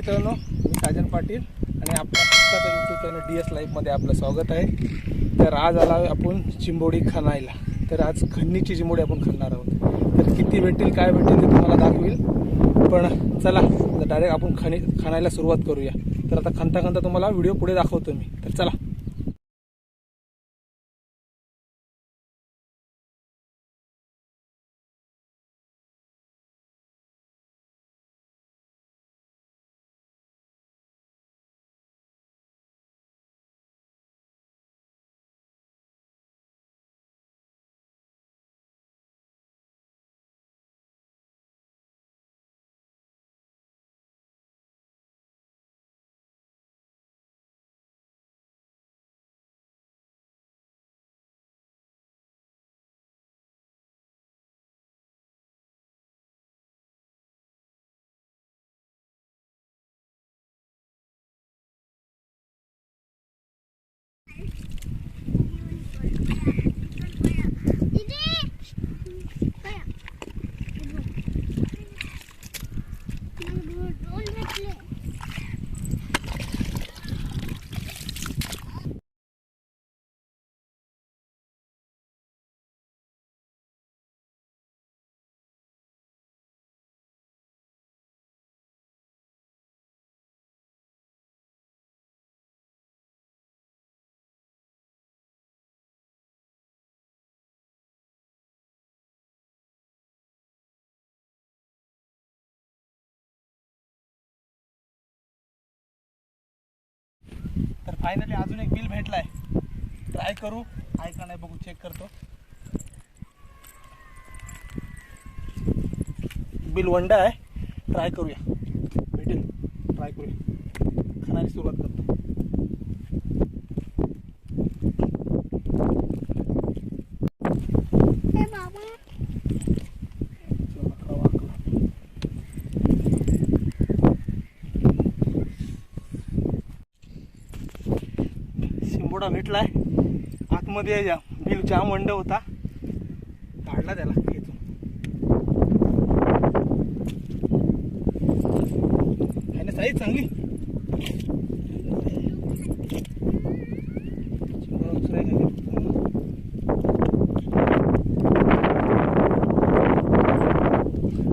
मित्रांनो, मी साजन पाटील आणि आपल्या हक्काचा यूट्यूब चॅनल DS लाईव्हमध्ये आपलं स्वागत आहे. तर आज आला आपण चिंबोडी खाणायला. तर आज खन्नीची चिंबोडी आपण खाणार आहोत. तर किती भेटतील काय भेटतील ते तुम्हाला दाखवेल. पण चला डायरेक्ट आपण खाण्याला सुरुवात करूया. तर आता खांता खांता तुम्हाला व्हिडिओ पुढे दाखवतो मी. तर चला. तर फायनली अजून एक बिल भेटलाय. ट्राय करू आहे का नाही बघू, चेक करतो. बिल वंडा आहे. ट्राय करूया, भेटेल. ट्राय करूया, खाण्याची सुरुवात करतो. शिंबोडा भेटलाय. आतमध्ये या बिल जाम वंड होता, काढला त्याला इथून. आहे साईज चांगली.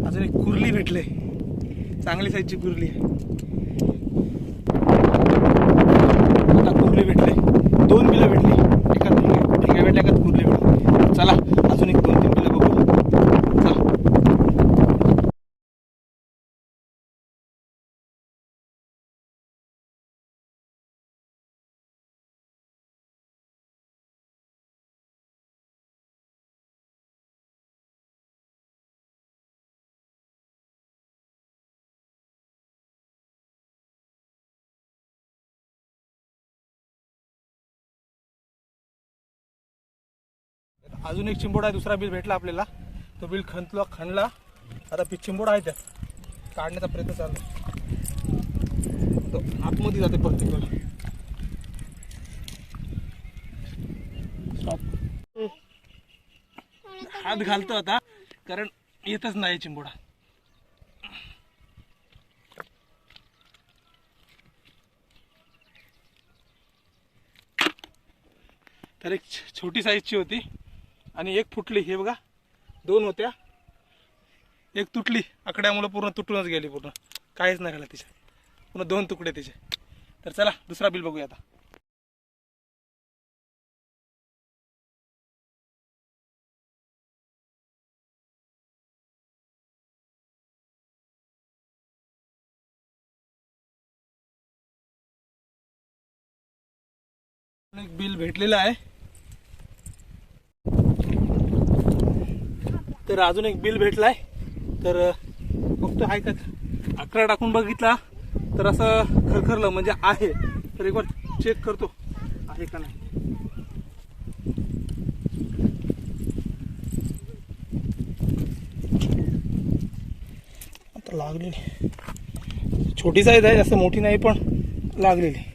अजून एक कुर्ली भेटले, चांगली साईजची कुर्ली आहे. कुर्ली भेटले, 2 बिलं भेटली. एकात ढेंगा भेटल्या, एकात कुर्ली भेटली. चला अजून एक 2-3 बिलं बघू. चला. अजून एक चिंबोडा आहे, दुसरा बिल भेटला आपल्याला. तो बिल खणला. आता चिंबोडा आहे त्यात काढण्याचा प्रयत्न चालू आहे. तो आतमध्ये जाते प्रत्येक. हात घालतो आता, कारण येतच नाही चिंबोडा. तर एक छोटी साईजची होती आणि एक फुटली. हे बघा, 2 होत्या, एक तुटली. आकड्यामुळे पूर्ण तुटूनच गेली. पूर्ण काहीच नाही झालं तिच्या. पूर्ण 2 तुकडे तिचे. तर चला दुसरा बिल बघूया आता. एक बिल भेटलेलं आहे. तर अजून एक बिल भेटलाय. तर फक्त आहे का, आकडा टाकून बघितला तर असं खरखरलं, म्हणजे आहे. तर एक बार चेक करतो आहे का नाही. आता लागलेली छोटी साईज आहे, जास्त मोठी नाही, पण लागलेली.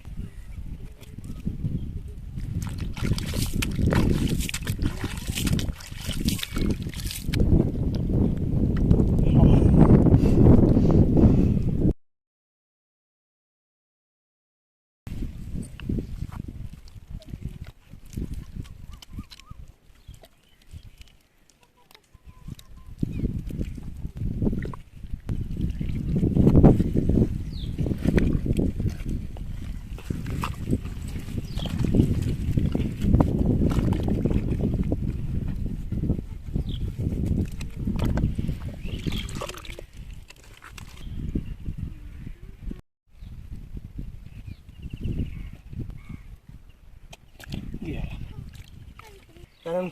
कारण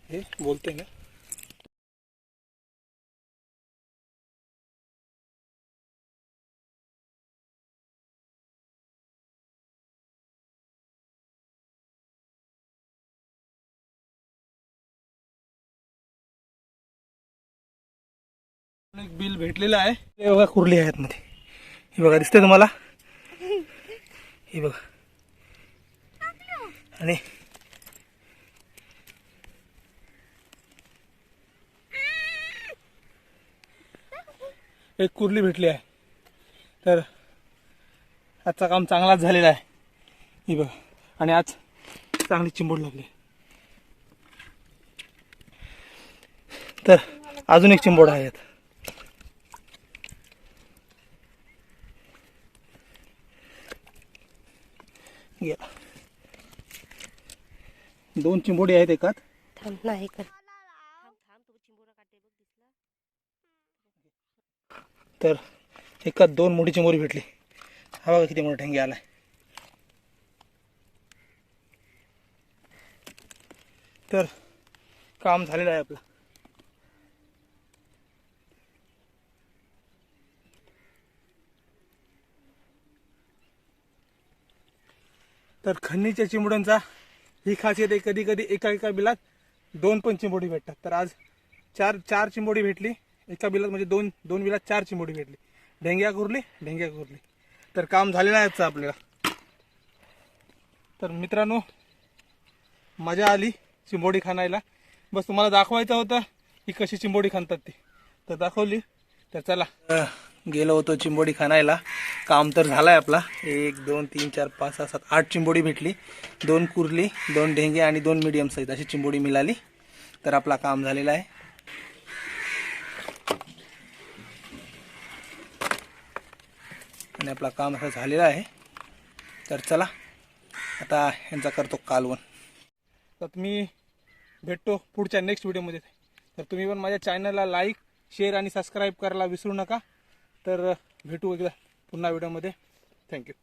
हे बोलते ना एक बिल भेटलेलं आहे. हे बघा कुर्ली आहेत मध्ये. हे बघा दिसते तुम्हाला. हे बघा आणि एक कुर्ली भेटली आहे. तर आजचा काम चांगलाच झालेला आहे. ही बघा आणि आज चांगली चिंबोड लागली. तर अजून एक चिंबोड आहे यात. दोन चिंबोडी आहेत एकात. तर एकात दोन मोठी चिंबोरी भेटली. हा बघा किती मोठा ठेंगे आलाय. तर काम झालेलं आहे आपलं. तर खन्नीच्या चिंबोड्यांचा ही खासियत आहे, कधी कधी एका बिलात दोन पण चिंबोडी भेटतात. तर आज चार चिंबोडी भेटली एका बिलात, म्हणजे दोन बिलात 4 चिंबोडी भेटली. ढेंग्या कुरली. तर काम झालेलं आहे आपल्याला. तर मित्रांनो मजा आली चिंबोडी खाणायला. बस तुम्हाला दाखवायचं होतं की कशी चिंबोडी खाणतात ती, तर दाखवली. तर चला गेलो होतो चिंबोडी खाणायला. काम तर झालं आहे आपला. 1 2 3 4 5 6 7 8 चिंबोडी भेटली. 2 कुर्ली, 2 ढेंगे आणि 2 मीडियम साईज अशी चिंबोडी मिळाली. तर आपला काम झालेला आहे. आणि आपला काम असं झालेलं आहे. तर चला आता यांचा करतो कालवण. तर मी भेटतो पुढच्या नेक्स्ट व्हिडिओमध्ये. तर तुम्ही पण माझ्या चॅनलला लाईक, शेअर आणि सबस्क्राईब करायला विसरू नका. तर भेटू एकदा पुन्हा व्हिडिओमध्ये. थँक्यू.